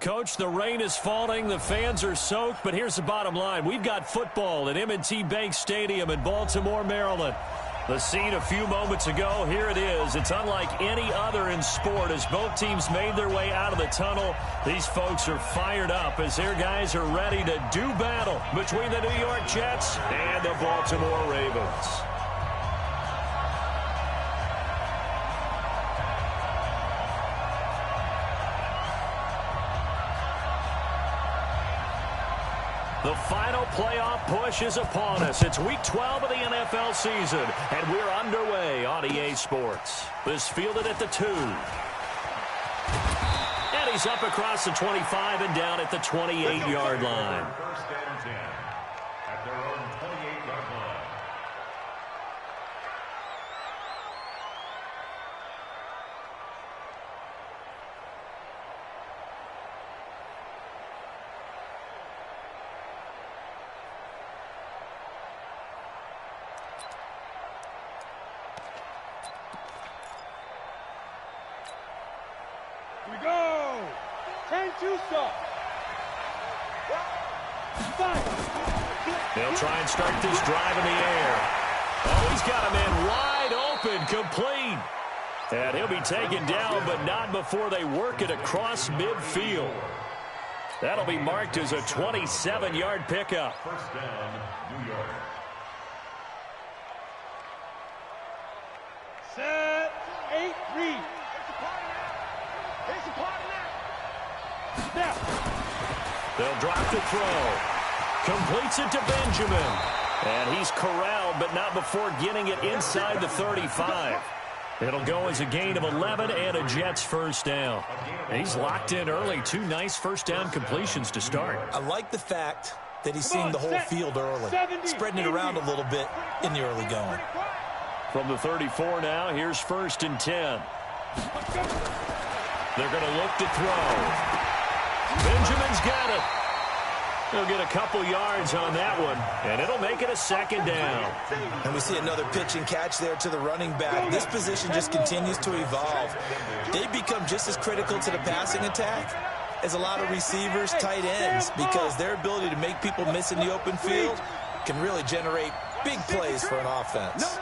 Coach, the rain is falling, the fans are soaked, but here's the bottom line. We've got football at M&T Bank Stadium in Baltimore, Maryland. The scene a few moments ago, here it is. It's unlike any other in sport as both teams made their way out of the tunnel. These folks are fired up as their guys are ready to do battle between the New York Jets and the Baltimore Ravens. The final playoff push is upon us. It's Week 12 of the NFL season, and we're underway on EA Sports. This fielded at the 2. And he's up across the 25 and down at the 28-yard line. First and 10 at their own 28-yard line. Go! 10-2 stop. They'll try and start this drive in the air. Oh, he's got a man wide open, complete. And he'll be taken down, but not before they work it across midfield. That'll be marked as a 27-yard pickup. First down, New York. Set. 8-3. Snap. They'll drop the throw. Completes it to Benjamin. And he's corralled, but not before getting it inside the 35. It'll go as a gain of 11 and a Jets first down. He's locked in early. 2 nice first down completions to start. I like the fact that he's seeing the whole field early, spreading it around a little bit in the early going. From the 34 now, here's first and 10. They're going to look to throw. Benjamin's got it. He'll get a couple yards on that one, and it'll make it a second down. And we see another pitch and catch there to the running back. This position just continues to evolve. They become just as critical to the passing attack as a lot of receivers, tight ends, because their ability to make people miss in the open field can really generate big plays for an offense.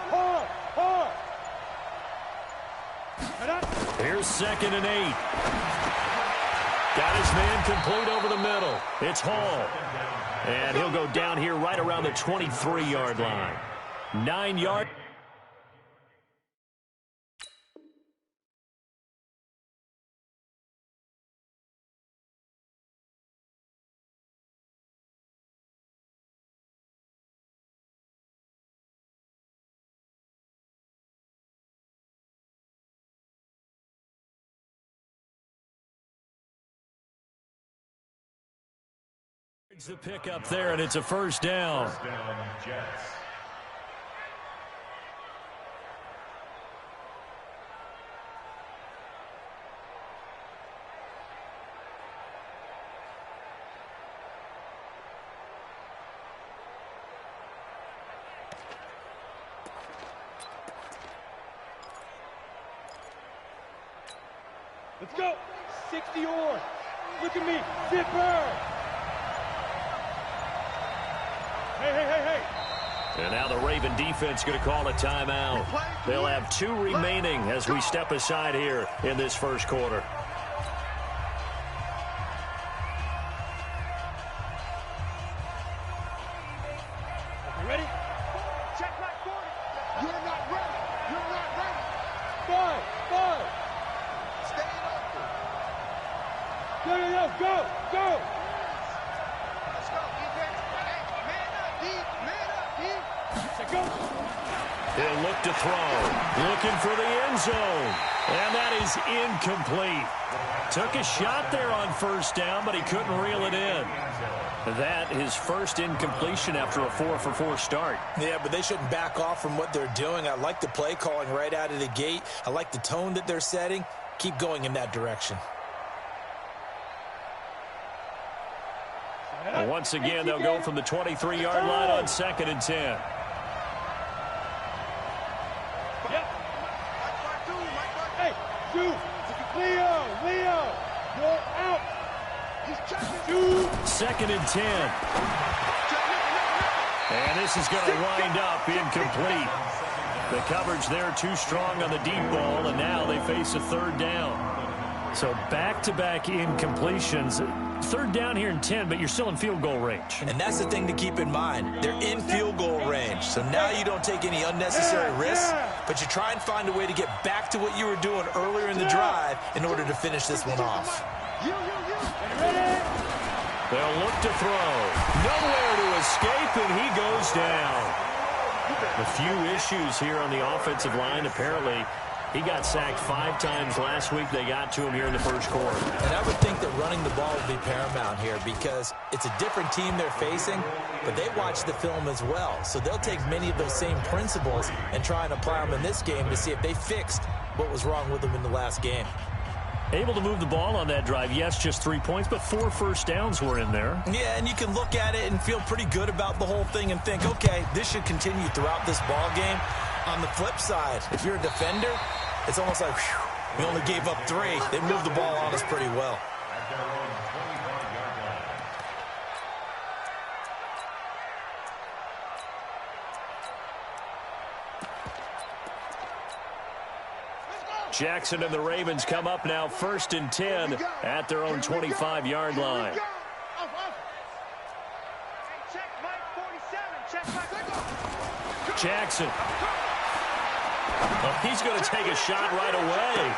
Here's second and 8. Got his man complete over the middle. It's Hall. And he'll go down here right around the 23-yard line. 9 yards. The pick up there, and it's a first down. First down, Jets. Let's go. 60 or. Look at me. Zipper. Hey. And now the Raven defense going to call a timeout. They'll have 2 remaining as we step aside here in this first quarter. You ready? Check back 40. You're not ready. 5. Stay open. Go. He'll look to throw. Looking for the end zone. And that is incomplete. Took a shot there on first down, but he couldn't reel it in. That is first incompletion after a 4-for-4 start. Yeah, but they shouldn't back off from what they're doing. I like the play calling right out of the gate. I like the tone that they're setting. Keep going in that direction. And once again, they'll go from the 23-yard line on second and 10. Hey, Leo, you're out. 2nd and 10. And this is going to wind up incomplete. The coverage there too strong on the deep ball, and now they face a 3rd down. So back-to-back incompletions. 3rd down here in 10, but you're still in field goal range. And that's the thing to keep in mind. They're in field goal range. So now you don't take any unnecessary risks, but you try and find a way to get back to what you were doing earlier in the drive in order to finish this one off. They'll look to throw. Nowhere to escape, and he goes down. A few issues here on the offensive line. Apparently, he got sacked 5 times last week. They got to him here in the 1st quarter. And I would think that running the ball would be paramount here because it's a different team they're facing, but they watch the film as well. So they'll take many of those same principles and try and apply them in this game to see if they fixed what was wrong with them in the last game. Able to move the ball on that drive. Yes, just 3 points, but 4 first downs were in there. Yeah, and you can look at it and feel pretty good about the whole thing and think, okay, this should continue throughout this ball game. On the flip side, if you're a defender, it's almost like, whew, we only gave up 3. They moved the ball on us pretty well. Jackson and the Ravens come up now 1st and 10 at their own 25-yard line. Jackson. Well, he's going to take a shot right away.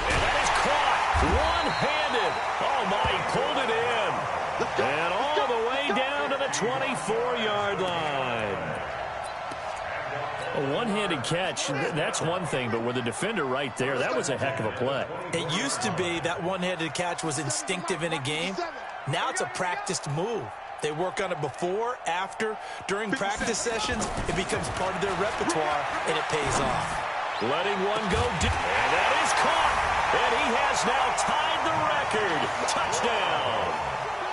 And that is caught one-handed. Oh, my, he pulled it in. And all the way down to the 24-yard line. A one-handed catch, that's one thing, but with a defender right there, that was a heck of a play. It used to be that one-handed catch was instinctive in a game. Now it's a practiced move. They work on it before, after, during practice sessions. It becomes part of their repertoire, and it pays off. Letting one go deep, and that is caught. And he has now tied the record. Touchdown.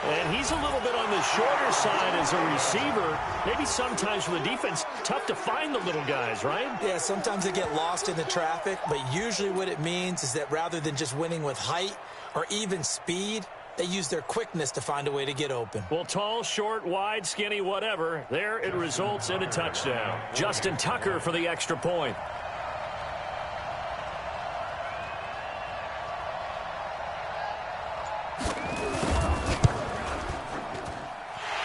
And he's a little bit on the shorter side as a receiver. Maybe sometimes for the defense, tough to find the little guys, right? Yeah, sometimes they get lost in the traffic, but usually what it means is that rather than just winning with height or even speed, they use their quickness to find a way to get open. Well, tall, short, wide, skinny, whatever, there it results in a touchdown. Justin Tucker for the extra point.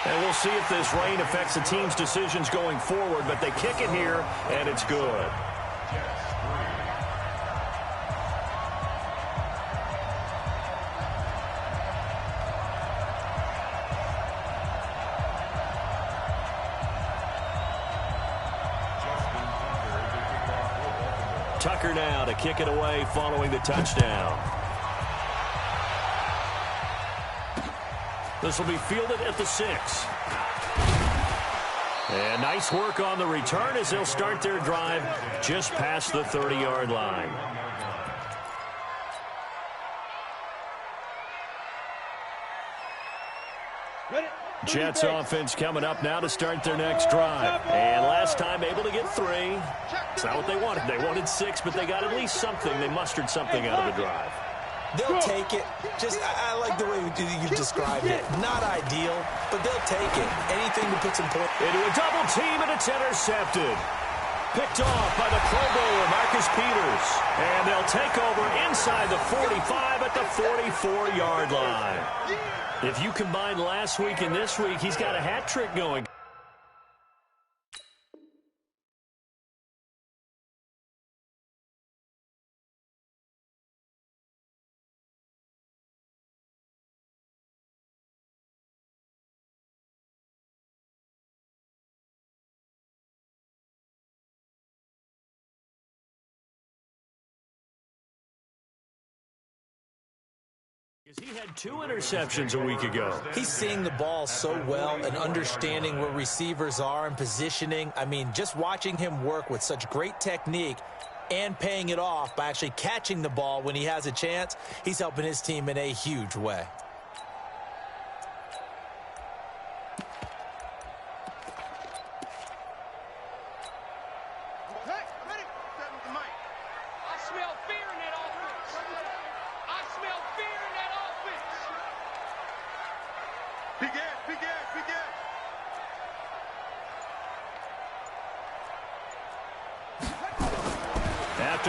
And we'll see if this rain affects the team's decisions going forward, but they kick it here, and it's good. Tucker now to kick it away following the touchdown. This will be fielded at the 6. And nice work on the return as they'll start their drive just past the 30-yard line. Jets offense coming up now to start their next drive. And last time able to get 3. It's not what they wanted. They wanted 6, but they got at least something. They mustered something out of the drive. They'll take it. I like the way you described it. Not ideal, but they'll take it. Anything to put some points. Into a double team, and it's intercepted. Picked off by the Pro Bowler, Marcus Peters. And they'll take over inside the 45 at the 44-yard line. If you combine last week and this week, he's got a hat trick going. He had 2 interceptions a week ago. He's seeing the ball so well and understanding where receivers are and positioning. I mean, just watching him work with such great technique and paying it off by actually catching the ball when he has a chance, he's helping his team in a huge way.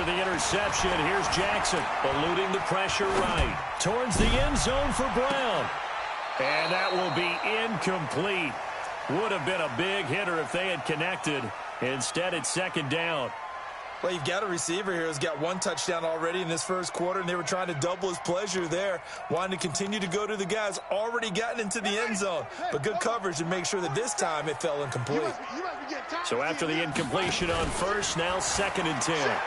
after the interception, here's Jackson, eluding the pressure right. Towards the end zone for Brown. And that will be incomplete. Would have been a big hitter if they had connected. Instead, it's second down. Well, you've got a receiver here who's got one touchdown already in this first quarter, and they were trying to double his pleasure there, wanting to continue to go to the guys already gotten into the end zone. But good coverage to make sure that this time it fell incomplete. So after the incompletion on first, now 2nd and 10.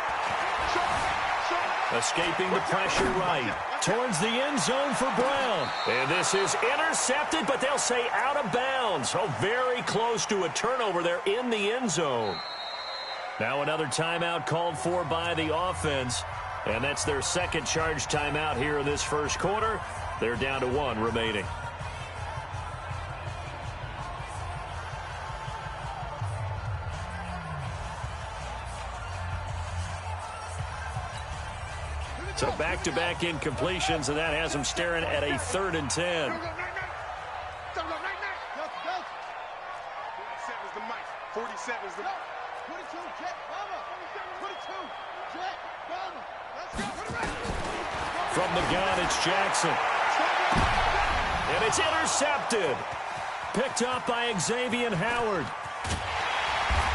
Escaping the pressure right. Towards the end zone for Brown. And this is intercepted, but they'll say out of bounds. Oh, very close to a turnover there in the end zone. Now another timeout called for by the offense. And that's their second charge timeout here in this first quarter. They're down to 1 remaining. So back-to-back incompletions, and that has them staring at a 3rd and 10. 47 is the 22, Jet, Bomber. 22, Jet, Bomber. Let's go. From the gun, it's Jackson. And it's intercepted. Picked up by Xavier Howard.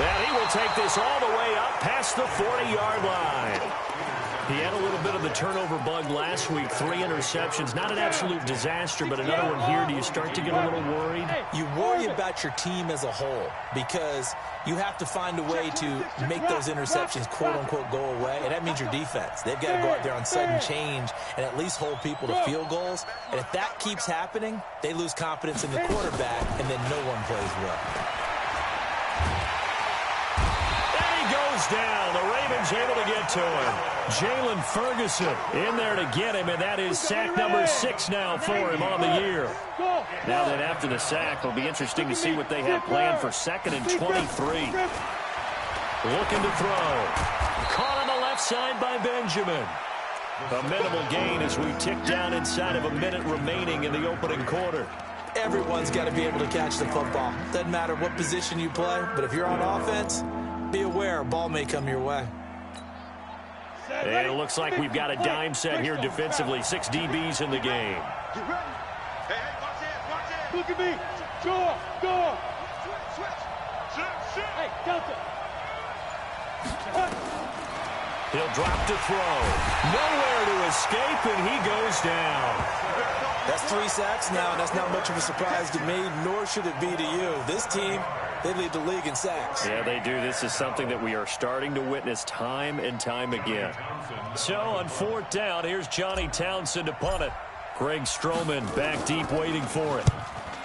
And he will take this all the way up past the 40-yard line. He had a little bit of the turnover bug last week, 3 interceptions. Not an absolute disaster, but another one here. Do you start to get a little worried? You worry about your team as a whole because you have to find a way to make those interceptions, quote-unquote, go away, and that means your defense. They've got to go out there on sudden change and at least hold people to field goals. And if that keeps happening, they lose confidence in the quarterback, and then no one plays well. Down. The Ravens able to get to him. Jalen Ferguson in there to get him, and that is sack number 6 now for him on the year. Now that after the sack, it'll be interesting to see what they have planned for 2nd and 23. Looking to throw. Caught on the left side by Benjamin. A minimal gain as we tick down inside of a minute remaining in the opening quarter. Everyone's got to be able to catch the football. Doesn't matter what position you play, but if you're on offense, be aware, a ball may come your way. And it looks like we've got a dime set here defensively. 6 DBs in the game. Get ready. Hey, watch it. Look at me. Go. Switch. Hey, Delta. He'll drop to throw. Nowhere to escape, and he goes down. That's 3 sacks now, and that's not much of a surprise to me, nor should it be to you. This team, they lead the league in sacks. Yeah, they do. This is something that we are starting to witness time and time again. So on 4th down, here's Johnny Townsend to punt it. Greg Stroman back deep waiting for it.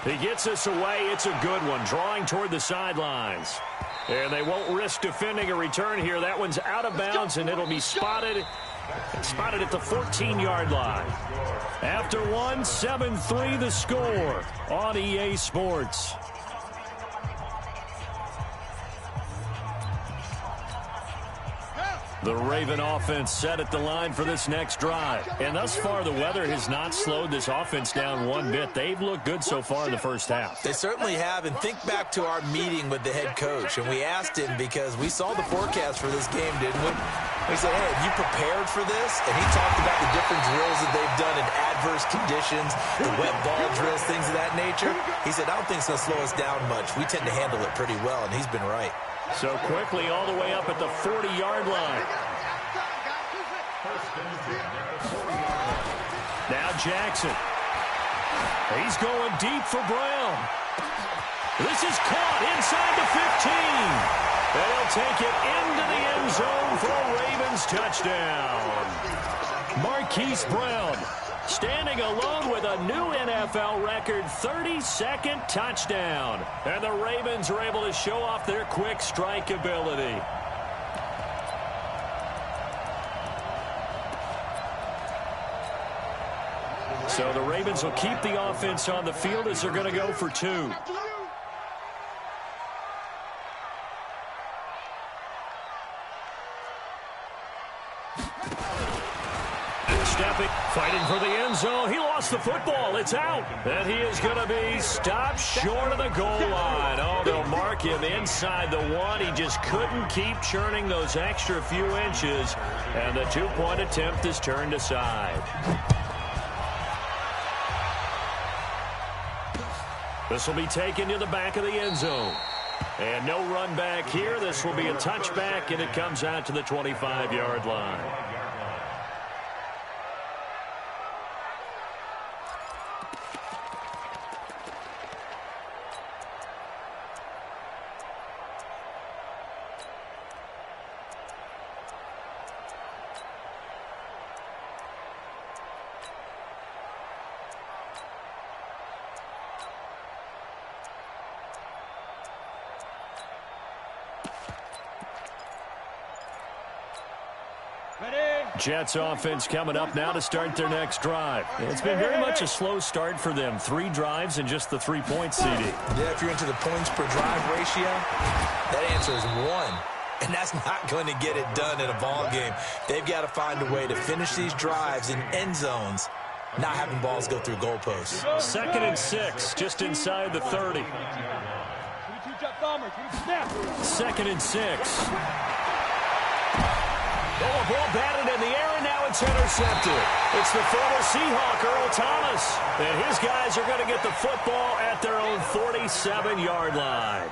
He gets us away. It's a good one, drawing toward the sidelines. And they won't risk defending a return here. That one's out of bounds, and it'll be spotted at the 14-yard line. After 1, 7-3 the score on EA Sports. The Raven offense set at the line for this next drive. And thus far, the weather has not slowed this offense down one bit. They've looked good so far in the first half. They certainly have. And think back to our meeting with the head coach. And we asked him because we saw the forecast for this game, didn't we? We said, hey, have you prepared for this? And he talked about the different drills that they've done in adverse conditions, the wet ball drills, things of that nature. He said, I don't think it's going to slow us down much. We tend to handle it pretty well, and he's been right. So quickly all the way up at the 40-yard line. Now Jackson. He's going deep for Brown. This is caught inside the 15. They'll take it into the end zone for a Ravens touchdown. Marquise Brown standing alone with a new NFL record 32nd touchdown. And the Ravens are able to show off their quick strike ability. So the Ravens will keep the offense on the field as they're going to go for 2. Stepping, fighting for the end zone. He lost the football. It's out. And he is going to be stopped short of the goal line. Oh, they'll mark him inside the 1. He just couldn't keep churning those extra few inches. And the 2-point attempt is turned aside. This will be taken to the back of the end zone. And no run back here. This will be a touchback, and it comes out to the 25-yard line. Jets offense coming up now to start their next drive. It's been very much a slow start for them. 3 drives and just the 3-point CD. Yeah, if you're into the points per drive ratio, that answer is 1. And that's not going to get it done in a ball game. They've got to find a way to finish these drives in end zones, not having balls go through goalposts. 2nd and 6, just inside the 30. 2nd and 6. Oh, a ball batted in the air, and now it's intercepted. It's the former Seahawk, Earl Thomas. And his guys are going to get the football at their own 47-yard line.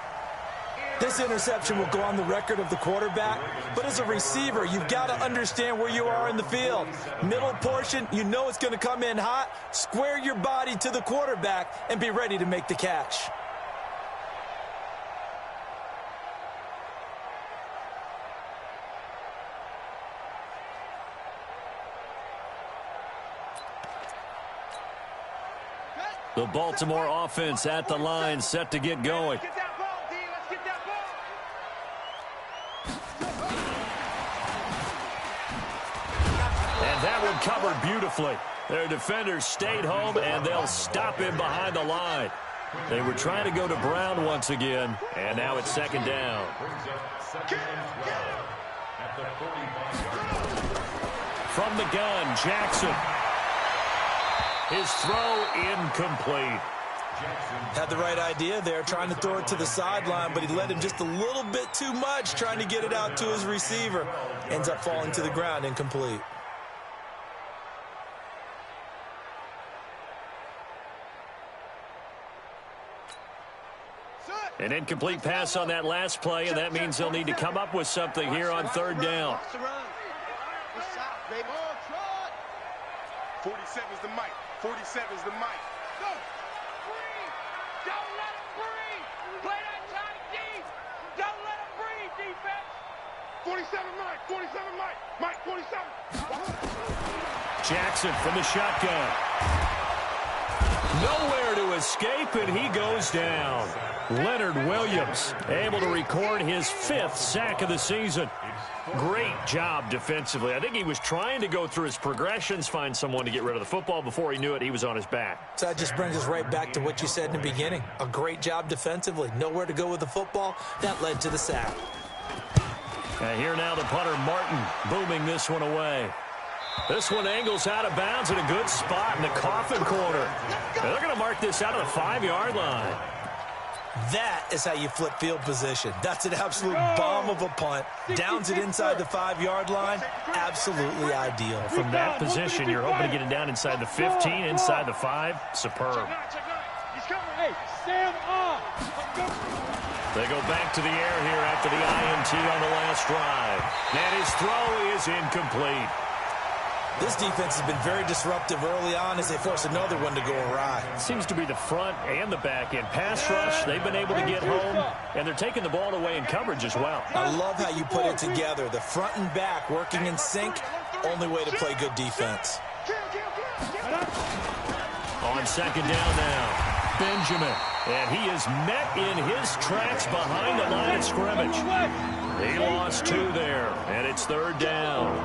This interception will go on the record of the quarterback, but as a receiver, you've got to understand where you are in the field. Middle portion, you know it's going to come in hot. Square your body to the quarterback and be ready to make the catch. The Baltimore offense at the line, set to get going. Get that ball, D. Let's get that ball. And that one covered beautifully. Their defenders stayed home, and they'll stop him behind the line. They were trying to go to Brown once again, and now it's 2nd down. From the gun, Jackson. His throw incomplete. Had the right idea there, trying to throw it to the sideline, but he led him just a little bit too much, trying to get it out to his receiver. Ends up falling to the ground, incomplete. An incomplete pass on that last play, and that means they'll need to come up with something here on 3rd down. 47's the mic. 47's the mic. Go! Breathe! Don't let him breathe! Play that tight deep! Don't let him breathe, defense! 47 Mike! 47 Mike! Mike 47! Jackson from the shotgun. Nowhere to escape, and he goes down. Leonard Williams able to record his 5th sack of the season. Great job defensively. I think he was trying to go through his progressions, find someone to get rid of the football. Before he knew it, he was on his back. So that just brings us right back to what you said in the beginning. A great job defensively. Nowhere to go with the football. That led to the sack. And here now the punter, Martin, booming this one away. This one angles out of bounds in a good spot in the coffin corner. And they're going to mark this out of the 5-yard line. That is how you flip field position. That's an absolute bomb of a punt. Downs it inside the 5-yard line. Absolutely ideal. From that position, you're hoping to get it down inside the 15, inside the 5. Superb. Hey, stand up! They go back to the air here after the INT on the last drive. And his throw is incomplete. This defense has been very disruptive early on as they force another one to go awry. Seems to be the front and the back end. Pass rush, they've been able to get home, and they're taking the ball away in coverage as well. I love how you put it together. The front and back working in sync, only way to play good defense. On 2nd down now, Benjamin. And he is met in his tracks behind the line of scrimmage. He lost 2 there, and it's 3rd down.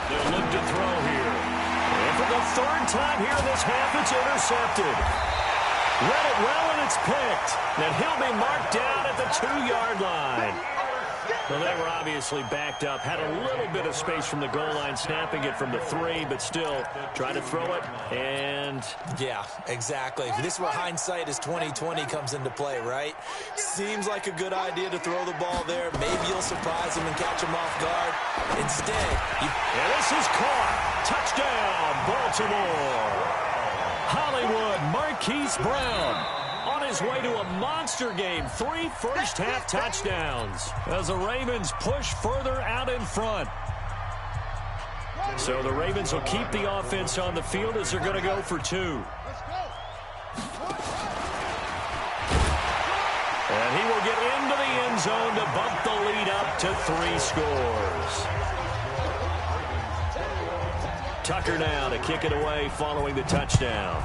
They'll look to throw here. And for the 3rd time here in this half, it's intercepted. Read it well, and it's picked. And he'll be marked down at the 2-yard line. Well, they were obviously backed up, had a little bit of space from the goal line, snapping it from the 3, but still trying to throw it, and... Yeah, exactly. This is where hindsight is 20/20 comes into play, right? Seems like a good idea to throw the ball there. Maybe you'll surprise him and catch him off guard. Instead, and this is caught. Touchdown, Baltimore. Hollywood Marquise Brown on his way to a monster game. 3 first-half touchdowns as the Ravens push further out in front. So the Ravens will keep the offense on the field as they're going to go for 2. And he will get into the end zone to bump the lead up to 3 scores. Tucker now to kick it away following the touchdown.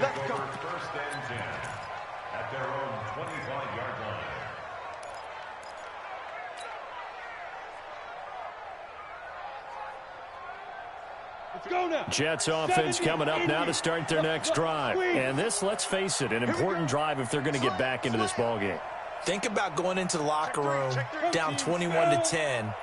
Let's go. First and 10 at their own 25-yard line. Let's go now. Jets offense coming up now to start their next drive. And this, let's face it, an important drive if they're going to get back into this ballgame. think about going into the locker room down 21-10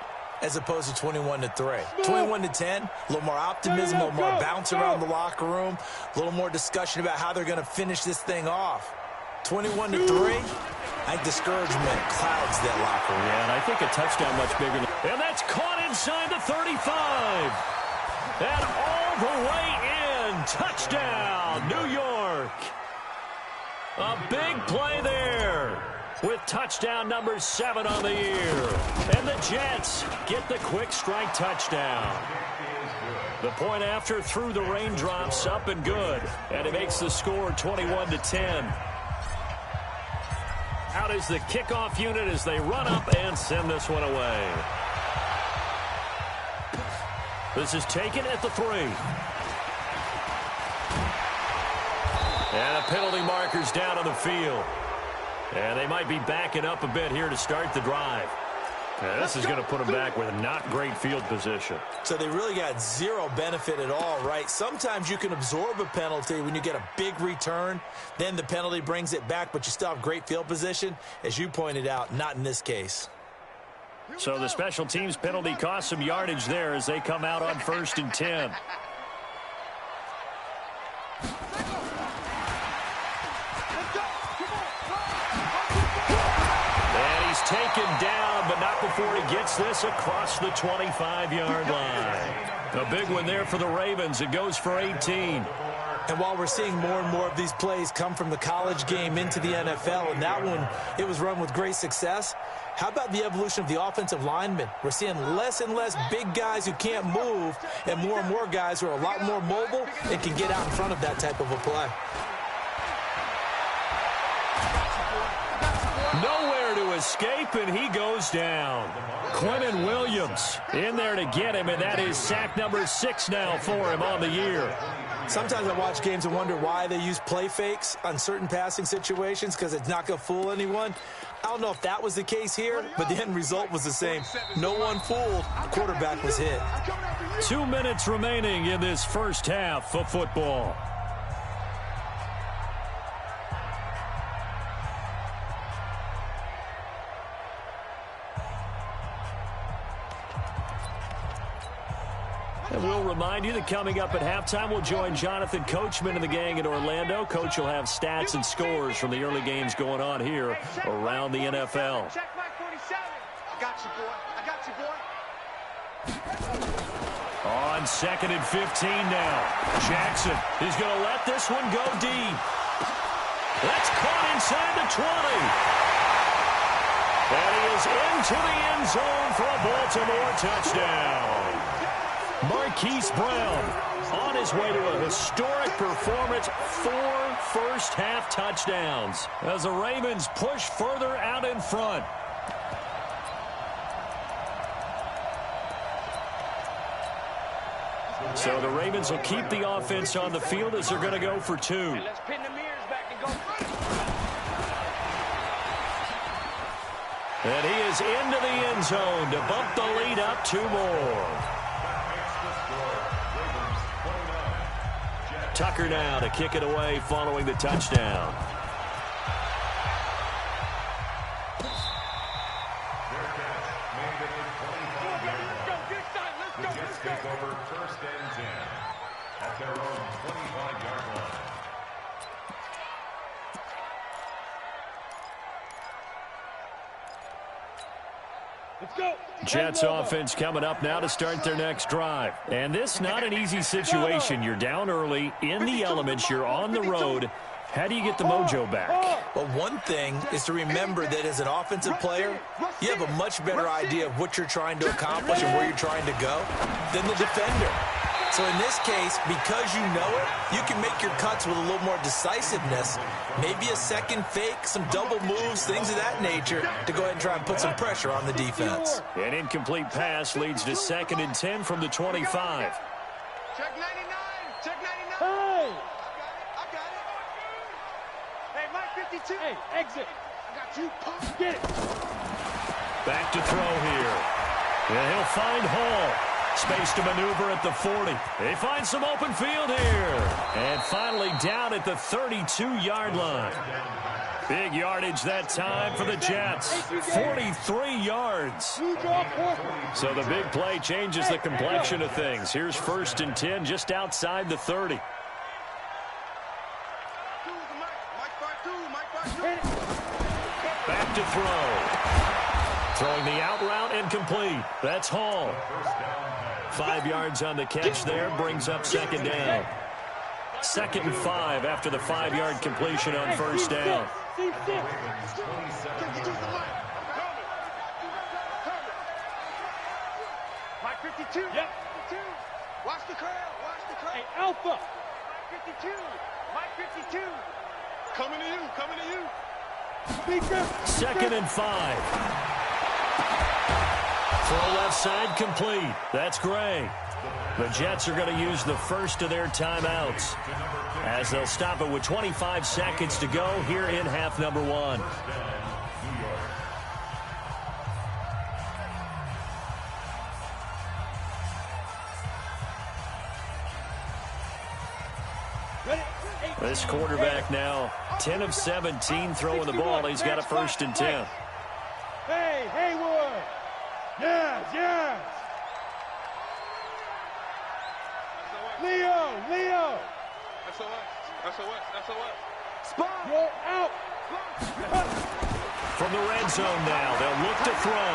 as opposed to 21-3. 21-10, a little more optimism, a little more bounce around the locker room, a little more discussion about how they're going to finish this thing off. 21-3, I think discouragement clouds that locker room. Yeah, and I think a touchdown much bigger than... And that's caught inside the 35. And all the way in. Touchdown, New York. A big play there with touchdown number 7 on the year. And the Jets get the quick strike touchdown. The point after through the raindrops, up and good. And it makes the score 21-10. Out is the kickoff unit as they run up and send this one away. This is taken at the 3. And a penalty marker's down on the field. And they might be backing up a bit here to start the drive. And this is going to put them back with a not great field position. So they really got zero benefit at all, right? Sometimes you can absorb a penalty when you get a big return. Then the penalty brings it back, but you still have great field position. As you pointed out, not in this case. So the special teams penalty cost some yardage there as they come out on 1st and 10. And he's taken down, but not before he gets this across the 25-yard line. A big one there for the Ravens. It goes for 18. And while we're seeing more and more of these plays come from the college game into the NFL, and that one, it was run with great success, how about the evolution of the offensive linemen? We're seeing less and less big guys who can't move and more guys who are a lot more mobile and can get out in front of that type of a play. Nowhere to escape, and he goes down. Quentin Williams in there to get him, and that is sack number 6 now for him on the year. Sometimes I watch games and wonder why they use play fakes on certain passing situations, because it's not going to fool anyone. I don't know if that was the case here, but the end result was the same. No one fooled. The quarterback was hit. 2 minutes remaining in this first half of football. And we'll remind you that coming up at halftime, we'll join Jonathan Coachman and the gang in Orlando. Coach will have stats and scores from the early games going on here around the NFL. Check my 47. I got you, boy. I got you, boy. On 2nd and 15 now. Jackson is going to let this one go deep. That's caught inside the 20. And he is into the end zone for a Baltimore touchdown. Marquise Brown on his way to a historic performance, 4 first-half touchdowns as the Ravens push further out in front. So the Ravens will keep the offense on the field as they're going to go for 2. Let's pin the mirrors back and go. And he is into the end zone to bump the lead up 2 more. Tucker now to kick it away following the touchdown. Take over first and 10 at their own 25-yard line. Let's go. Jets offense coming up now to start their next drive. And this not an easy situation. You're down early, in the elements, you're on the road. How do you get the mojo back? Well, one thing is to remember that as an offensive player, you have a much better idea of what you're trying to accomplish and where you're trying to go than the defender. So in this case, because you know it, you can make your cuts with a little more decisiveness. Maybe a second fake, some double moves, things of that nature to go ahead and try and put some pressure on the defense. An incomplete pass leads to 2nd and 10 from the 25. Check 99. Check 99. Hey! I got it. Hey, Mike 52. Hey, exit. I got you. Pump. Get it. Back to throw here. And he'll find Hall. Space to maneuver at the 40. They find some open field here. And finally down at the 32-yard line. Big yardage that time for the Jets. 43 yards. So the big play changes the complexion of things. Here's 1st and 10 just outside the 30. Back to throw. Throwing the out route incomplete. That's Hall. 5 yards on the catch there, brings up 2nd down. 2nd and 5 after the 5-yard completion on 1st down. Mike 52. Yep. 52. Watch the curl. Watch the curl. Hey, Alpha. Mike 52. Mike 52. Coming to you. Coming to you. Speaker. 2nd and 5. Throw left side complete. That's Gray. The Jets are going to use the first of their timeouts as they'll stop it with 25 seconds to go here in half number 1. This quarterback now 10 of 17 throwing the ball. He's got a 1st and 10. Hey, Haywood. Yes, yes. Leo. SOS. Spot. You're out. From the red zone now, they'll look to throw.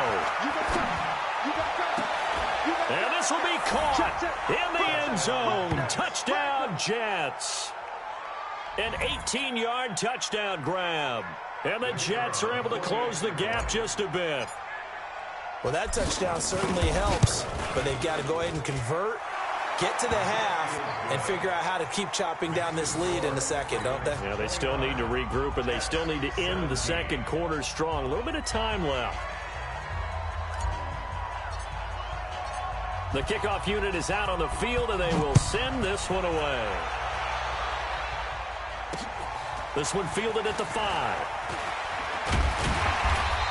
And this will be caught in the end zone. Touchdown, Jets. An 18-yard touchdown grab. And the Jets are able to close the gap just a bit. Well, that touchdown certainly helps, but they've got to go ahead and convert, get to the half, and figure out how to keep chopping down this lead in the second, don't they? Yeah, they still need to regroup, and they still need to end the second quarter strong. A little bit of time left. The kickoff unit is out on the field, and they will send this one away. This one fielded at the 5.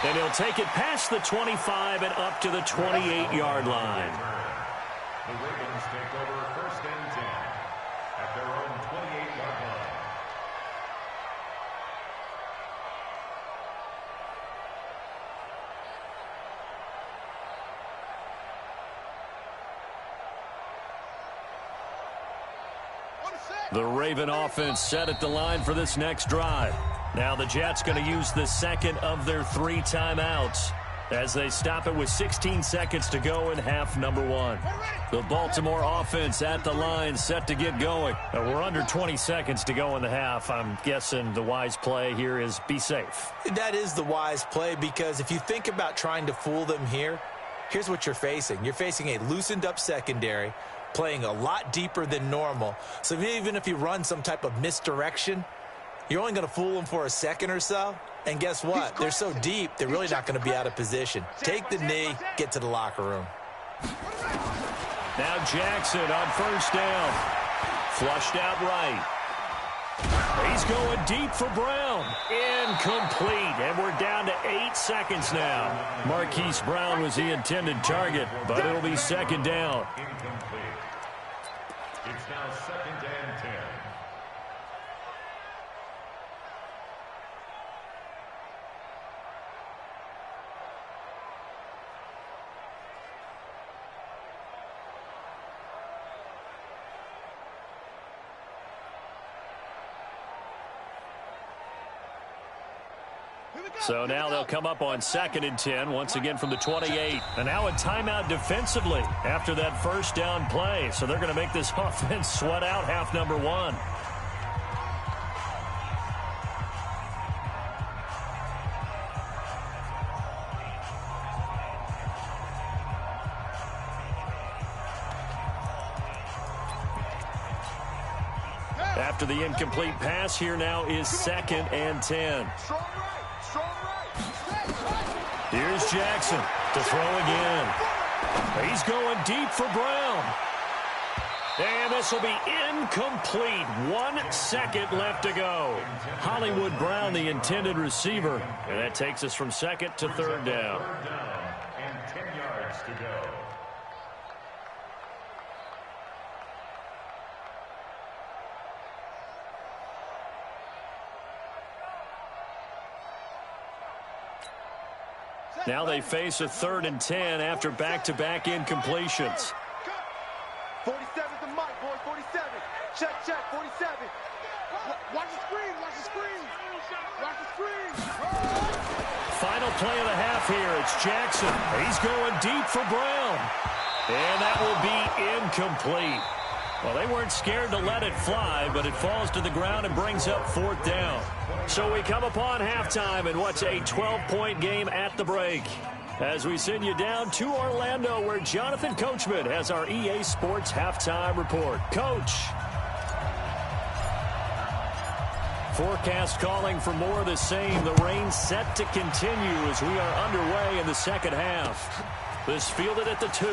And he'll take it past the 25 and up to the 28-yard line. The Ravens take over 1st and 10 at their own 28-yard line. The Raven offense set at the line for this next drive. Now the Jets going to use the second of their 3 timeouts as they stop it with 16 seconds to go in half number 1. The Baltimore offense at the line set to get going. We're under 20 seconds to go in the half. I'm guessing the wise play here is be safe. That is the wise play, because if you think about trying to fool them here, here's what you're facing. You're facing a loosened up secondary, playing a lot deeper than normal. So even if you run some type of misdirection, you're only going to fool them for a second or so. And guess what? They're so deep, they're really not going to be out of position. Take the knee, get to the locker room. Now Jackson on 1st down. Flushed out right. He's going deep for Brown. Incomplete. And we're down to 8 seconds now. Marquise Brown was the intended target, but it'll be 2nd down. Incomplete. It's now 2nd and 10. So now they'll come up on 2nd and 10, once again from the 28. And now a timeout defensively after that first down play. So they're going to make this offense sweat out half number one. After the incomplete pass, here now is 2nd and 10. Here's Jackson to throw again. He's going deep for Brown. And this will be incomplete. 1 second left to go. Hollywood Brown, the intended receiver. And that takes us from 2nd to 3rd down. And 10 yards to go. Now they face a 3rd and 10 after back-to-back incompletions. 47's the mic, boy. 47. Check, 47. Watch the screen, watch the screen. Watch the screen. Final play of the half here. It's Jackson. He's going deep for Brown. And that will be incomplete. Well, they weren't scared to let it fly, but it falls to the ground and brings up 4th down. So we come upon halftime in what's a 12-point game at the break. As we send you down to Orlando, where Jonathan Coachman has our EA Sports halftime report. Coach. Forecast calling for more of the same. The rain set to continue as we are underway in the second half. This fielded at the 2.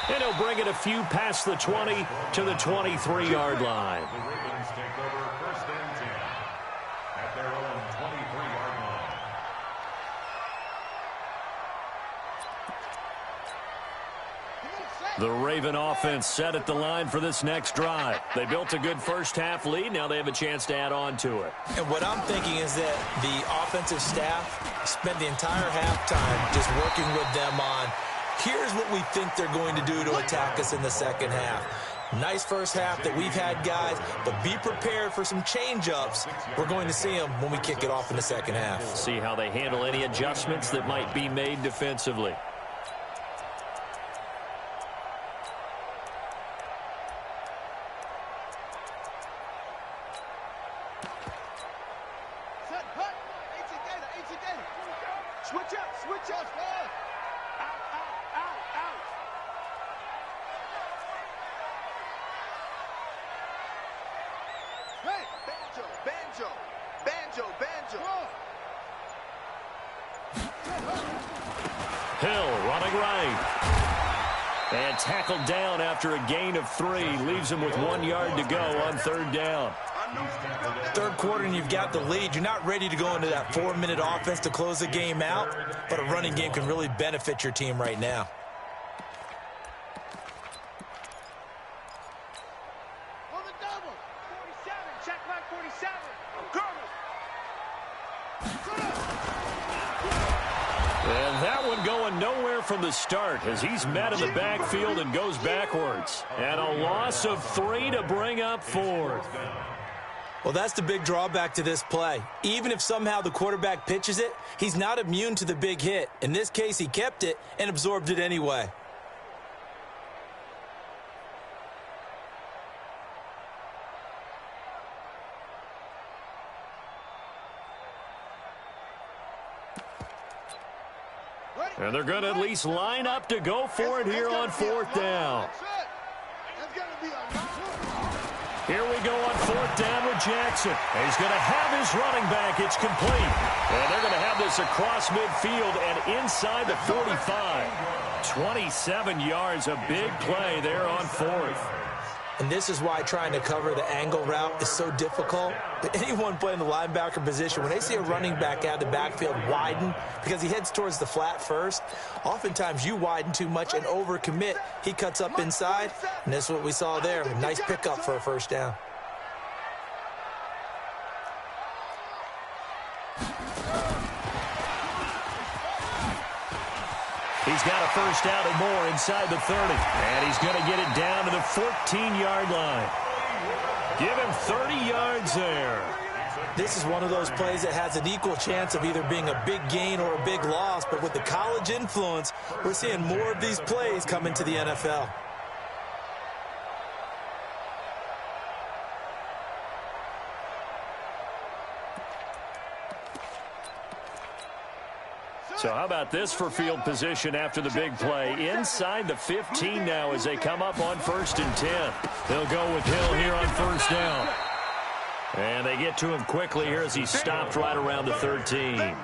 And he'll bring it a few past the 20 to the 23-yard line. The Ravens take over 1st and 10 at their own 23-yard line. The Raven offense set at the line for this next drive. They built a good first-half lead. Now they have a chance to add on to it. And what I'm thinking is that the offensive staff spent the entire halftime just working with them on, here's what we think they're going to do to attack us in the second half. Nice first half that we've had, guys, but be prepared for some change-ups. We're going to see them when we kick it off in the second half. See how they handle any adjustments that might be made defensively. Switch up, man. Out. Hey, banjo. Hill running right. And tackled down after a gain of 3. Leaves him with 1 yard to go on 3rd down. Third quarter and you've got the lead. You're not ready to go into that 4-minute offense to close the game out, but a running game can really benefit your team right now. On the double. 47, check back 47. And that one going nowhere from the start as he's met in the backfield and goes backwards. And a loss of 3 to bring up 4th. Well, that's the big drawback to this play. Even if somehow the quarterback pitches it, he's not immune to the big hit. In this case, he kept it and absorbed it anyway. And they're going to at least line up to go for it here on 4th down. Here we go on 4th down with Jackson. He's going to have his running back. It's complete. And they're going to have this across midfield and inside the 45. 27 yards, a big play there on 4th. And this is why trying to cover the angle route is so difficult. Anyone playing the linebacker position, when they see a running back out of the backfield widen because he heads towards the flat first, oftentimes you widen too much and overcommit. He cuts up inside, and that's what we saw there. A nice pickup for a first down. He's got a first down and more inside the 30. And he's going to get it down to the 14-yard line. Give him 30 yards there. This is one of those plays that has an equal chance of either being a big gain or a big loss, but with the college influence, we're seeing more of these plays come into the NFL. So how about this for field position after the big play? Inside the 15 now as they come up on 1st and 10. They'll go with Hill here on 1st down. And they get to him quickly here as he stopped right around the 13.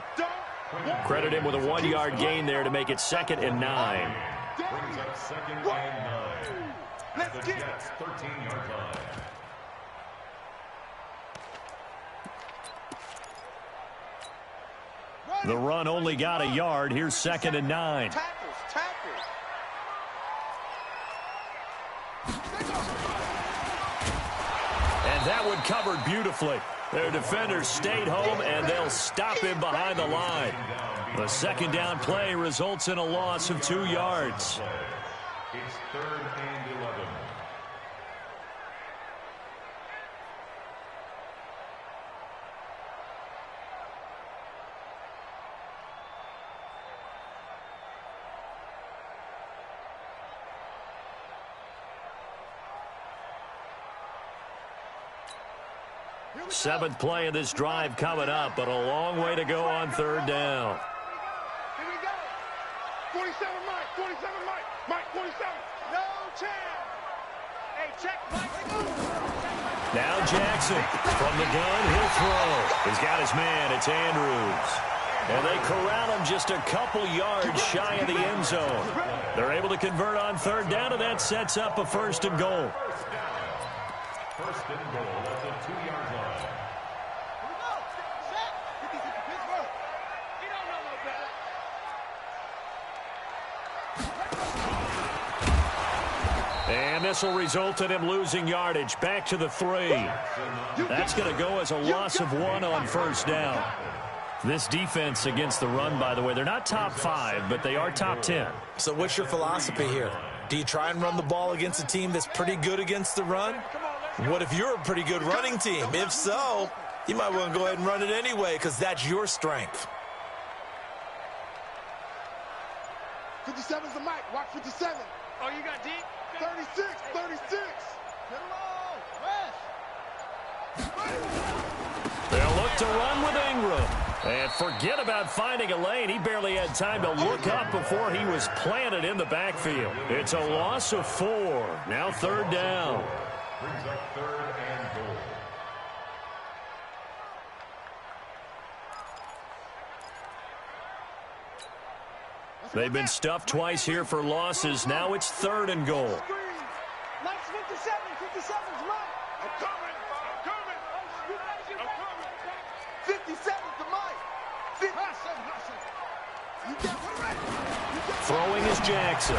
Credit him with a 1-yard gain there to make it 2nd and 9. Brings up 2nd and 9. At the Jets' 13-yard line. The run only got a yard. Here's 2nd and 9. And that one covered beautifully. Their defenders stayed home, and they'll stop him behind the line. The 2nd down play results in a loss of 2 yards. It's 3rd and 11. Seventh play of this drive coming up, but a long way to go on 3rd down. Here we go. 47 Mike, 47 Mike, Mike 47. No chance. Hey, check Mike. Now Jackson from the gun, he'll throw. He's got his man, it's Andrews. And they corral him just a couple yards shy of the end zone. They're able to convert on 3rd down, and that sets up a 1st and goal. 1st and goal at the 2-yard line. And this will result in him losing yardage. Back to the 3. That's going to go as a loss of 1 on 1st down. This defense against the run, by the way, they're not top 5, but they are top 10. So what's your philosophy here? Do you try and run the ball against a team that's pretty good against the run? What if you're a pretty good running team? If so, you might want to go ahead and run it anyway because that's your strength. 57's the mic. Watch 57. Oh, you got deep? 36, 36. They'll look to run with Ingram. And forget about finding a lane. He barely had time to look up before he was planted in the backfield. It's a loss of 4. Now 3rd down. Brings up 3rd and goal. They've been stuffed twice here for losses. Now it's 3rd and goal. Mike's 57, 57's right. I'm coming, I'm coming, I'm coming. 57's the mic. Throwing is Jackson.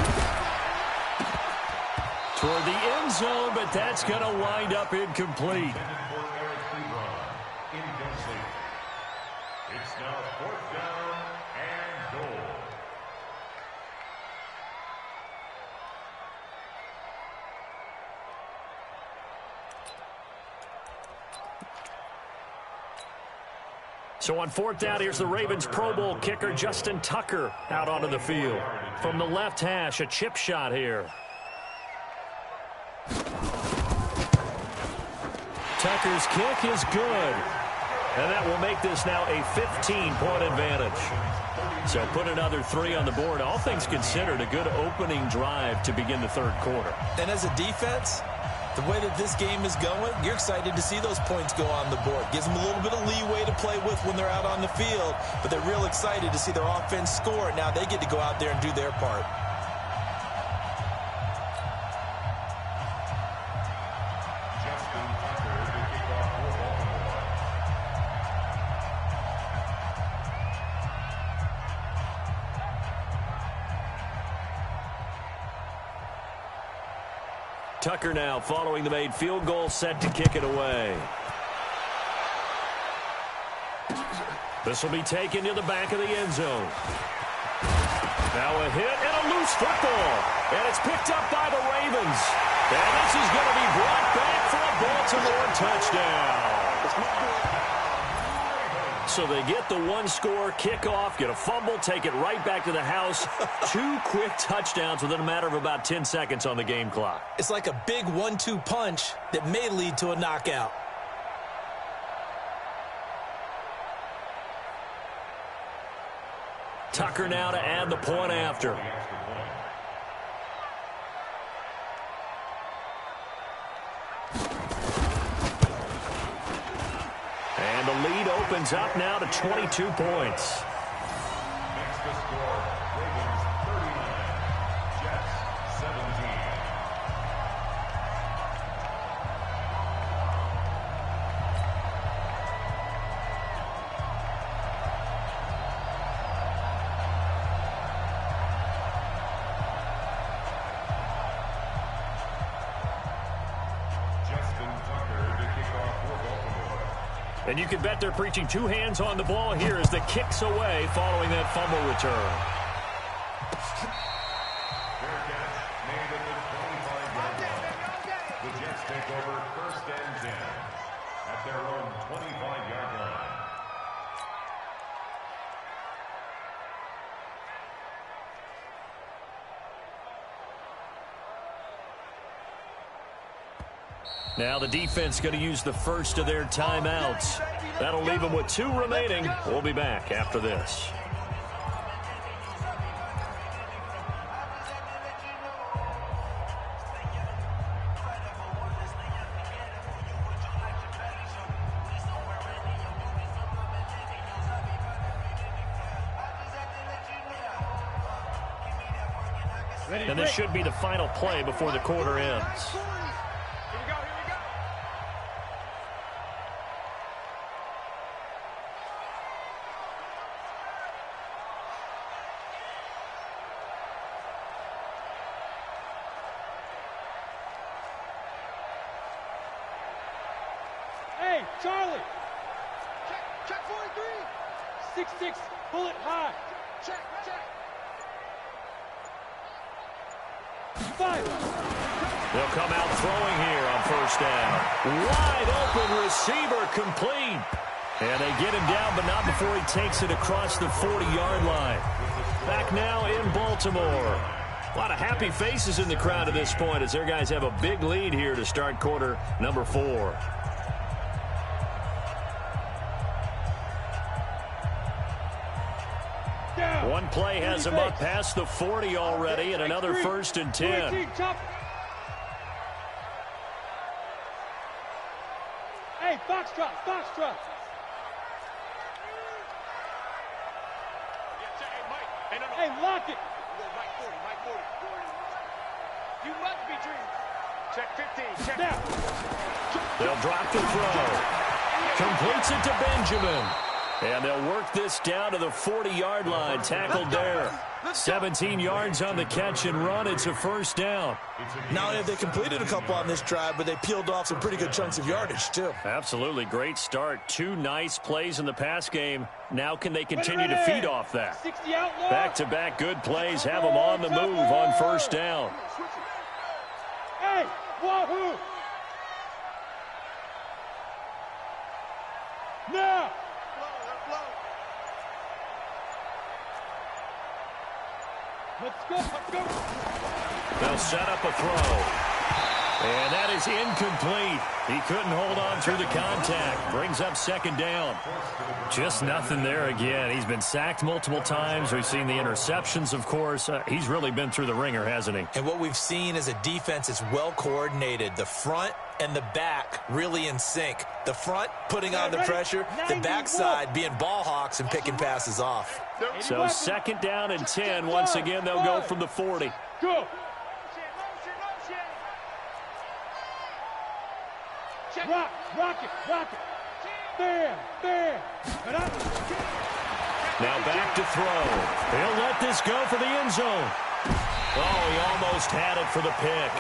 Toward the end zone, but that's going to wind up incomplete. It's now 4th down and goal. So on 4th down, here's the Ravens Pro Bowl kicker Justin Tucker out onto the field. From the left hash, a chip shot here. Tucker's kick is good. And that will make this now a 15-point advantage. So put another 3 on the board. All things considered, a good opening drive to begin the 3rd quarter. And as a defense, the way that this game is going, you're excited to see those points go on the board. Gives them a little bit of leeway to play with when they're out on the field, but they're real excited to see their offense score. Now they get to go out there and do their part. Tucker now following the made field goal, set to kick it away. This will be taken to the back of the end zone. Now a hit and a loose football. And it's picked up by the Ravens. And this is going to be brought back for a Baltimore touchdown. So they get the one-score kickoff, get a fumble, take it right back to the house. 2 quick touchdowns within a matter of about 10 seconds on the game clock. It's like a big 1-2 punch that may lead to a knockout. Tucker now to add the point after. And the lead opens up now to 22 points. Makes the score, Ravens 39, Jets 17. And you can bet they're preaching 2 hands on the ball here as the kick's away following that fumble return. Fair catch made at the 25-yard line. The Jets take over 1st and 10 at their own 25-yard line. Now the defense going to use the first of their timeouts. That'll leave them with 2 remaining. We'll be back after this. And this should be the final play before the quarter ends. Hey, Charlie! Check 43! 6'6", bullet high. Check. 5. They'll come out throwing here on 1st down. Wide open receiver complete. And they get him down, but not before he takes it across the 40-yard line. Back now in Baltimore. A lot of happy faces in the crowd at this point as their guys have a big lead here to start quarter number 4. One play has him up past the 40 already, and another 1st and 10. Hey, Foxtrot. Hey, lock it. Mike 40. You must be dreaming. Check 15. Check. Now. They'll drop the throw. Completes it to Benjamin. And they'll work this down to the 40-yard line. Tackled there. 17 yards on the catch and run. It's a 1st down. Not only have they completed a couple on this drive, but they peeled off some pretty good chunks of yardage, too. Absolutely. Great start. 2 nice plays in the pass game. Now can they continue to feed off that? Back-to-back good plays have them on the move on 1st down. Hey, wahoo! Now! Let's go. They'll set up a throw. And that is incomplete. He couldn't hold on through the contact. Brings up 2nd down. Just nothing there again. He's been sacked multiple times. We've seen the interceptions, of course. He's really been through the ringer, hasn't he? And what we've seen is a defense that's well coordinated. The front and the back really in sync. The front putting on the pressure, the backside being ball hawks and picking passes off. So 2nd down and 10. Once again, they'll go from the 40. Go. Rock it. There. Now back to throw. He'll let this go for the end zone. Oh, he almost had it for the pick.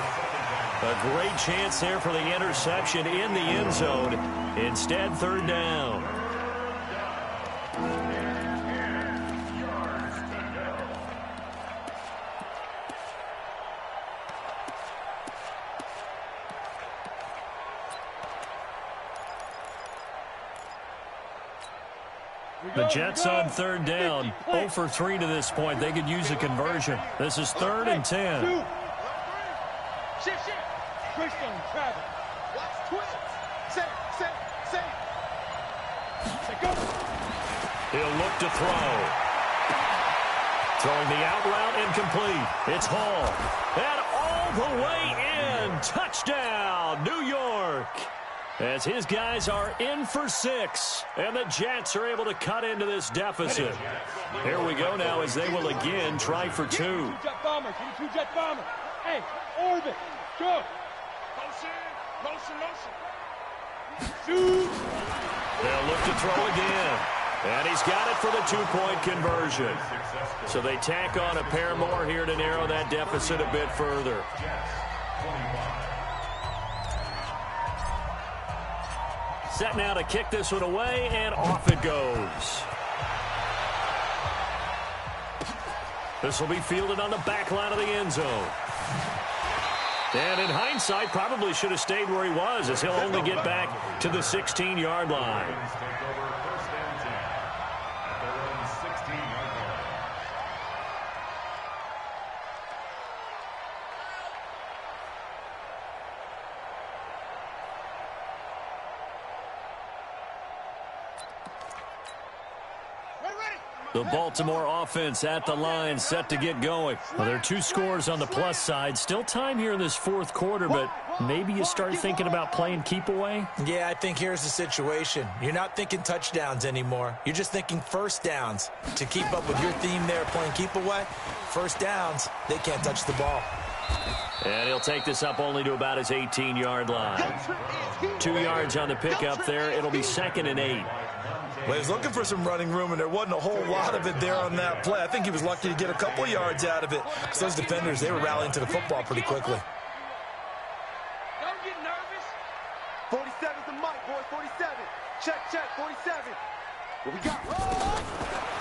A great chance there for the interception in the end zone. Instead, 3rd down. The Jets on third down, 0 for 3 to this point. They could use a conversion. This is 3rd and 10. Christian Travis. Watch twist. Say. He'll look to throw. Throwing the out route incomplete. It's Hall. And all the way in. Touchdown, New York. As his guys are in for 6. And the Jets are able to cut into this deficit. Here we go now as they will again try for 2. 2 jet bombers. 2 jet bombers. Hey, orbit. Go. Motion. Shoot. They'll look to throw again. And he's got it for the 2-point conversion. So they tack on a pair more here to narrow that deficit a bit further. Set now to kick this one away, and off it goes. This will be fielded on the back line of the end zone. And in hindsight, probably should have stayed where he was, as he'll only get back to the 16-yard line. The Baltimore offense at the line, set to get going. Well, there are 2 scores on the plus side. Still time here in this 4th quarter, but maybe you start thinking about playing keep away? Yeah, I think here's the situation. You're not thinking touchdowns anymore. You're just thinking first downs. To keep up with your theme there, playing keep away, first downs, they can't touch the ball. And he'll take this up only to about his 18-yard line. 2 yards on the pickup there. It'll be 2nd and 8. Well, he was looking for some running room, and there wasn't a whole lot of it there on that play. I think he was lucky to get a couple yards out of it, because those defenders, they were rallying to the football pretty quickly. Don't get nervous. 47's the mic, boys. 47. Check. 47. What we got?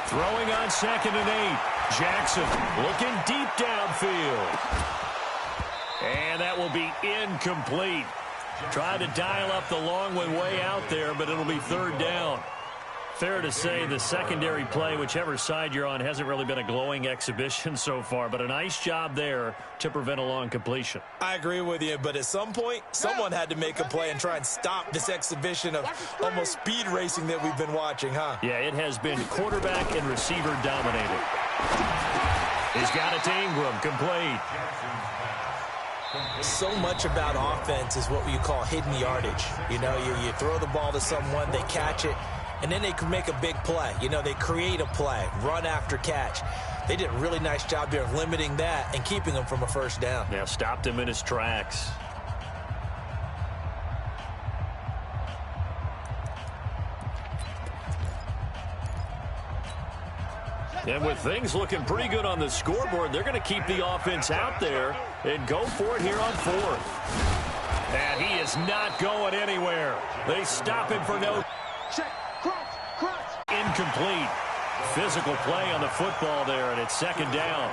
Throwing on 2nd and 8. Jackson looking deep downfield. And that will be incomplete. Tried to dial up the long one way out there, but it'll be 3rd down. Fair to say the secondary play, whichever side you're on, hasn't really been a glowing exhibition so far, but a nice job there to prevent a long completion. I agree with you, but at some point, someone had to make a play and try and stop this exhibition of almost speed racing that we've been watching, huh? Yeah, it has been quarterback and receiver dominated. He's got it to Ingram, complete. So much about offense is what you call hidden yardage. You know, you throw the ball to someone, they catch it, and then they can make a big play. You know, they create a play, run after catch. They did a really nice job there of limiting that and keeping him from a first down. Yeah, stopped him in his tracks. And with things looking pretty good on the scoreboard, they're going to keep the offense out there and go for it here on 4th. And he is not going anywhere. They stop him for no... Check. Crunch. Incomplete. Physical play on the football there, and it's 2nd down.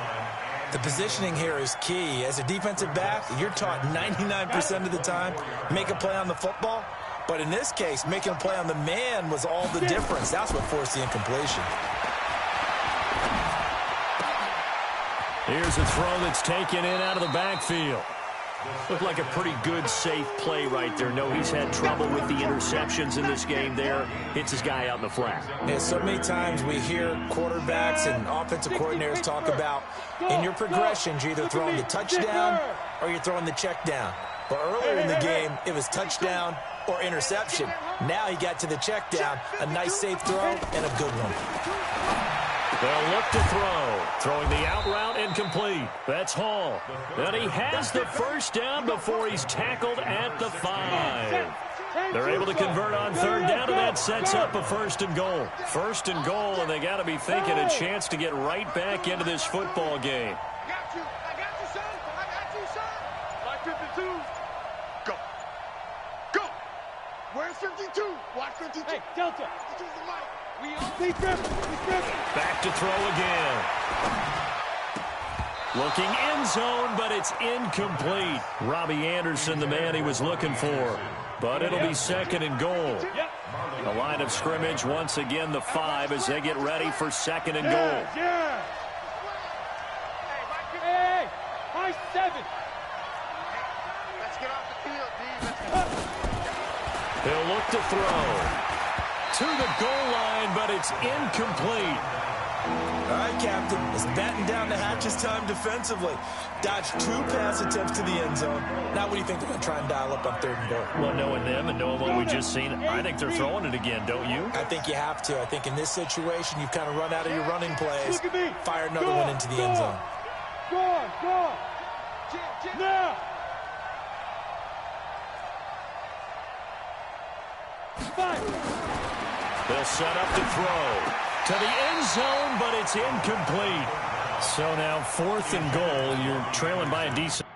The positioning here is key. As a defensive back, you're taught 99% of the time, make a play on the football. But in this case, making a play on the man was all the difference. That's what forced the incompletion. Here's a throw that's taken in out of the backfield. Looked like a pretty good, safe play right there. No, he's had trouble with the interceptions in this game there. Hits his guy out in the flat. And so many times we hear quarterbacks and offensive coordinators talk about in your progressions, you're either throwing the touchdown or you're throwing the check down. But earlier in the game, it was touchdown or interception. Now he got to the check down, a nice safe throw and a good one. They'll look to throw. Throwing the out route incomplete. That's Hall. And he has the first down before he's tackled at the 5. They're able to convert on 3rd down, and that sets up a 1st and goal. 1st and goal, and they got to be thinking a chance to get right back into this football game. I got you, son. I got you, son. 552. Go. Where's 52? Watch 52. Hey, Delta. This is the mic. We all be driven. Back to throw again. Looking end zone, but it's incomplete. Robbie Anderson, the man he was looking for. But it'll be second and goal. The line of scrimmage, once again, the 5 as they get ready for second and goal. Hey, high 7. Let's get off the field, D. He'll look to throw. To the goal line, but it's incomplete. All right, Captain. It's batten down the hatches time defensively. Dodged 2 pass attempts to the end zone. Now what do you think they're going to try and dial up on 3rd and goal? Well, knowing them and knowing what we just seen, I think they're throwing it again, don't you? I think you have to. I think in this situation, you've kind of run out of your running plays. Fire another one into the end zone. Go. Now. They'll set up to throw. To the end zone, but it's incomplete. So now 4th and goal. You're trailing by a decent.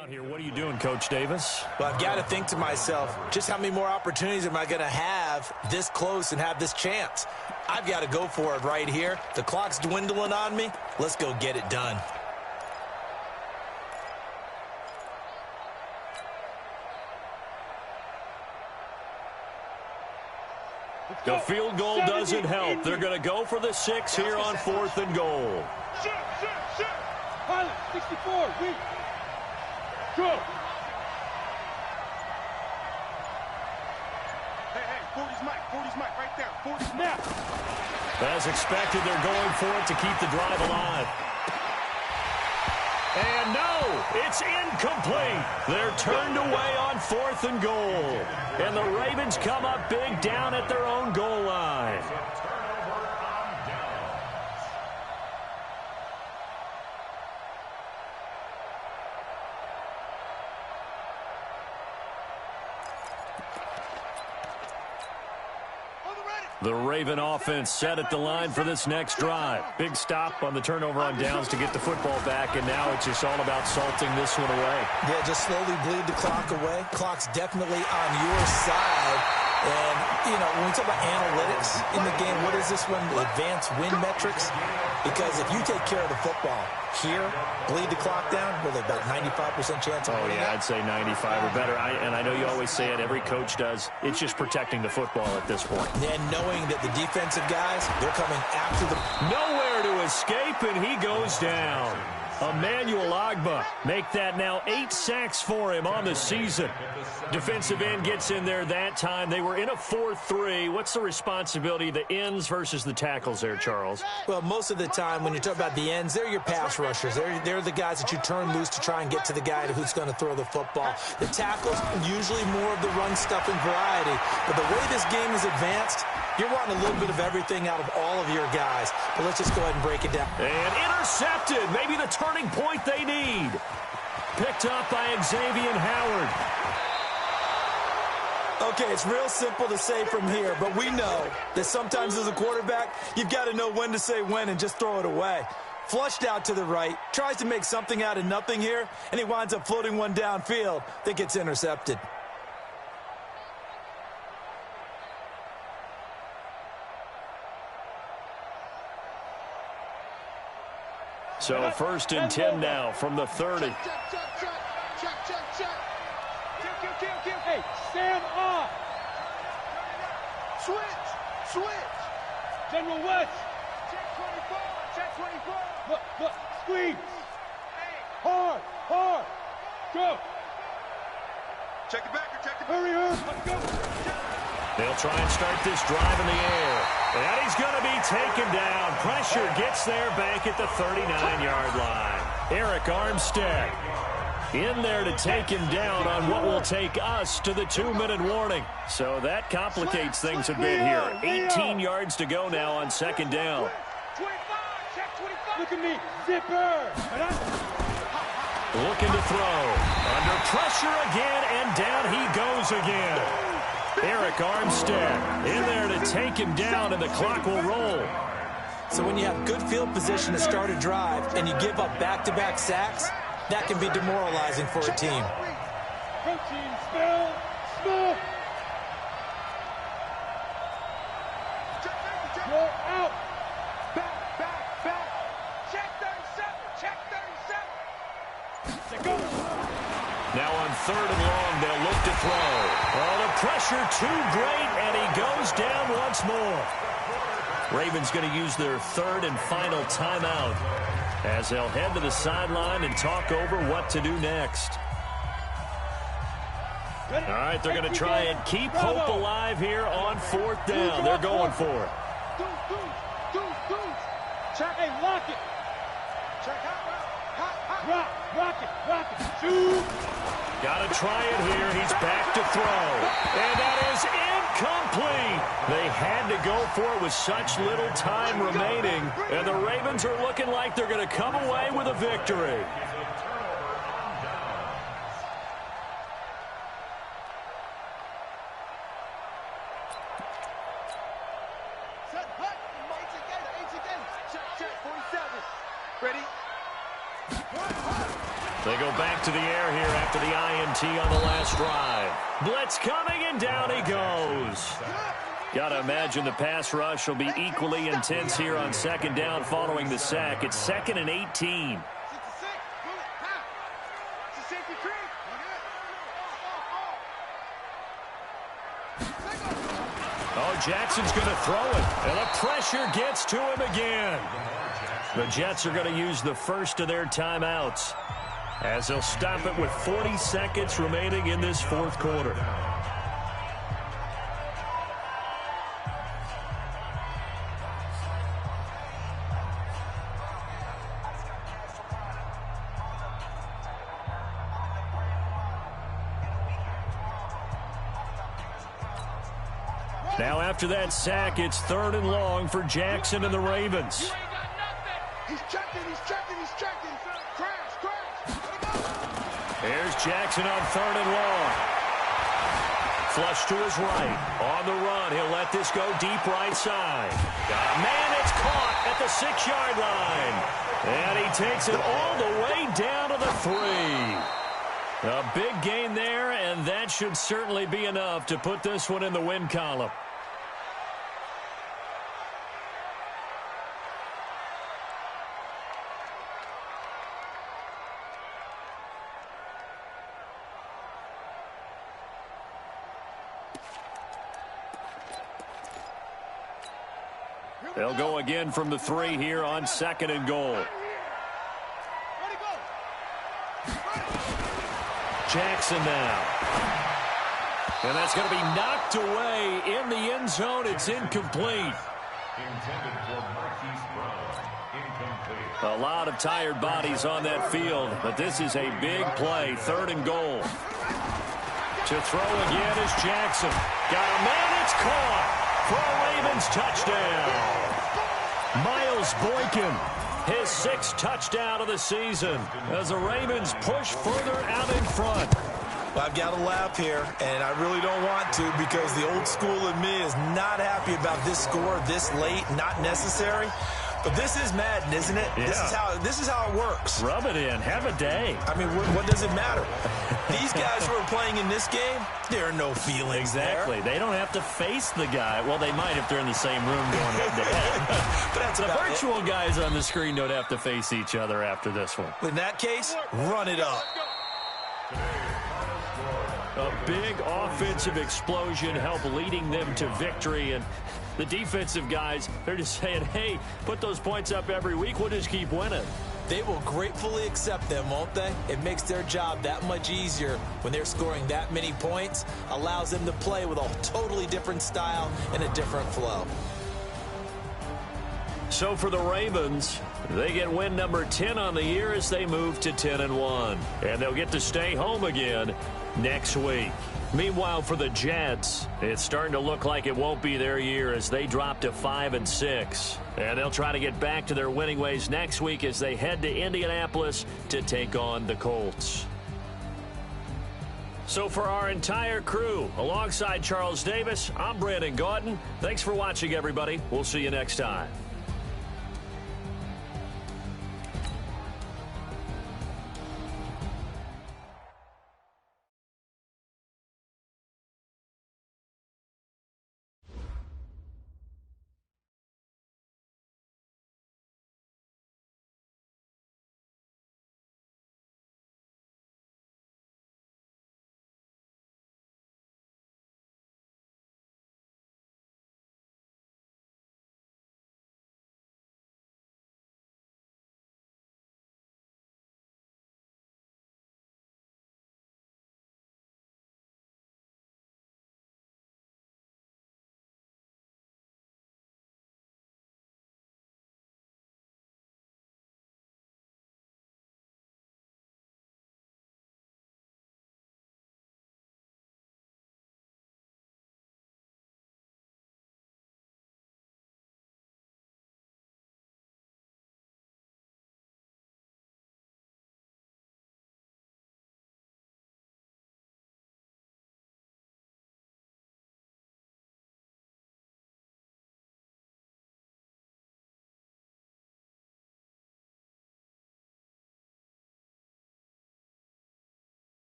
Out here, what are you doing, Coach Davis? Well, I've got to think to myself, just how many more opportunities am I going to have this close and have this chance? I've got to go for it right here. The clock's dwindling on me. Let's go get it done. The field goal doesn't help. They're going to go for the 6 here on 4th and goal. Pilot, 64, weak. Go. Hey, 40's Mike, right there. 40's Now. As expected, they're going for it to keep the drive alive. And no, it's incomplete. They're turned away on 4th and goal. And the Ravens come up big down at their own goal line. The Raven offense set at the line for this next drive. Big stop on the turnover on downs to get the football back, and now it's just all about salting this one away. Yeah, just slowly bleed the clock away. Clock's definitely on your side. And, you know, when we talk about analytics in the game, what is this one? Advanced win metrics? Because if you take care of the football here, bleed the clock down, with about 95% chance of winning. Yeah, I'd say 95 or better. And I know you always say it, every coach does. It's just protecting the football at this point. And knowing that the defensive guys, they're coming after the... Nowhere to escape, and he goes down. Emmanuel Ogbah make that now 8 sacks for him on the season. Defensive end gets in there that time. They were in a 4-3. What's the responsibility of the ends versus the tackles there, Charles? Well, most of the time when you talk about the ends, they're your pass rushers. They're the guys that you turn loose to try and get to the guy who's going to throw the football. The tackles, usually more of the run-stuffing variety. But the way this game is advanced, you're wanting a little bit of everything out of all of your guys. But let's just go ahead and break it down. And intercepted. Maybe the turning point they need. Picked up by Xavier Howard. Okay, it's real simple to say from here, but we know that sometimes as a quarterback, you've got to know when to say when and just throw it away. Flushed out to the right, tries to make something out of nothing here, and he winds up floating one downfield that gets intercepted. So 1st and 10 now from the 30. Check. Hey, stand off. Switch. General West. Check 24. Look, squeeze. Hard. Go. Check it back. Hurry. Let's go. They'll try and start this drive in the air. And he's going to be taken down. Pressure gets there back at the 39-yard line. Eric Armstead in there to take him down on what will take us to the 2-minute warning. So that complicates things a bit here. 18 yards to go now on 2nd down. 25. Check 25. Look at me. Zipper. Looking to throw. Under pressure again, and down he goes again. Eric Armstead in there to take him down, and the clock will roll. So when you have good field position to start a drive and you give up back-to-back sacks, that can be demoralizing for a team. Coaching, smell. Go out. Back. Check 37. Go. Now on 3rd and long, they'll look to throw. Oh, the pressure too great, and he goes down once more. Ravens going to use their 3rd and final timeout as they'll head to the sideline and talk over what to do next. All right, they're going to try and keep hope alive here on 4th down. They're going for it. Check. Hey, lock it. Check Rock it. Shoot. Got to try it here. He's back to throw. And that is incomplete. They had to go for it with such little time remaining. And the Ravens are looking like they're going to come away with a victory. Check, 47. Ready? They go back to the air here after the INT on the last drive. Blitz coming, and down he goes. Got to imagine the pass rush will be equally intense here on 2nd down following the sack. It's 2nd and 18. Oh, Jackson's going to throw it, and the pressure gets to him again. The Jets are going to use the first of their timeouts as they'll stop it with 40 seconds remaining in this 4th quarter. Now after that sack, it's 3rd and long for Jackson and the Ravens. He's checking. Crash. Here's Jackson on 3rd and long. Flush to his right. On the run, he'll let this go deep right side. Got a man that's caught at the 6-yard line. And he takes it all the way down to the 3. A big gain there, and that should certainly be enough to put this one in the win column. They'll go again from the 3 here on 2nd and goal. Jackson now. And that's going to be knocked away in the end zone. It's incomplete. Intended for Marquise Brown. Incomplete. A lot of tired bodies on that field, but this is a big play. 3rd and goal. To throw again is Jackson. Got a man, it's caught for a Ravens touchdown. Miles Boykin, his 6th touchdown of the season as the Ravens push further out in front. Well, I've got to laugh here, and I really don't want to because the old school in me is not happy about this score this late, not necessary. But this is Madden, isn't it? Yeah. This is how it works. Rub it in. Have a day. I mean, what does it matter? These guys who are playing in this game, there are no feelings Exactly. there. They don't have to face the guy. Well, they might if they're in the same room going head-to-head. But that's The about virtual guys on the screen don't have to face each other after this one. it. In that case, run it up. A big offensive explosion helped leading them to victory, and the defensive guys, they're just saying, hey, put those points up every week, we'll just keep winning. They will gratefully accept them, won't they? It makes their job that much easier when they're scoring that many points, allows them to play with a totally different style and a different flow. So for the Ravens, they get win number 10 on the year as they move to 10-1. And they'll get to stay home again next week. Meanwhile, for the Jets, it's starting to look like it won't be their year as they drop to 5-6. And they'll try to get back to their winning ways next week as they head to Indianapolis to take on the Colts. So for our entire crew, alongside Charles Davis, I'm Brandon Gaudin. Thanks for watching, everybody. We'll see you next time.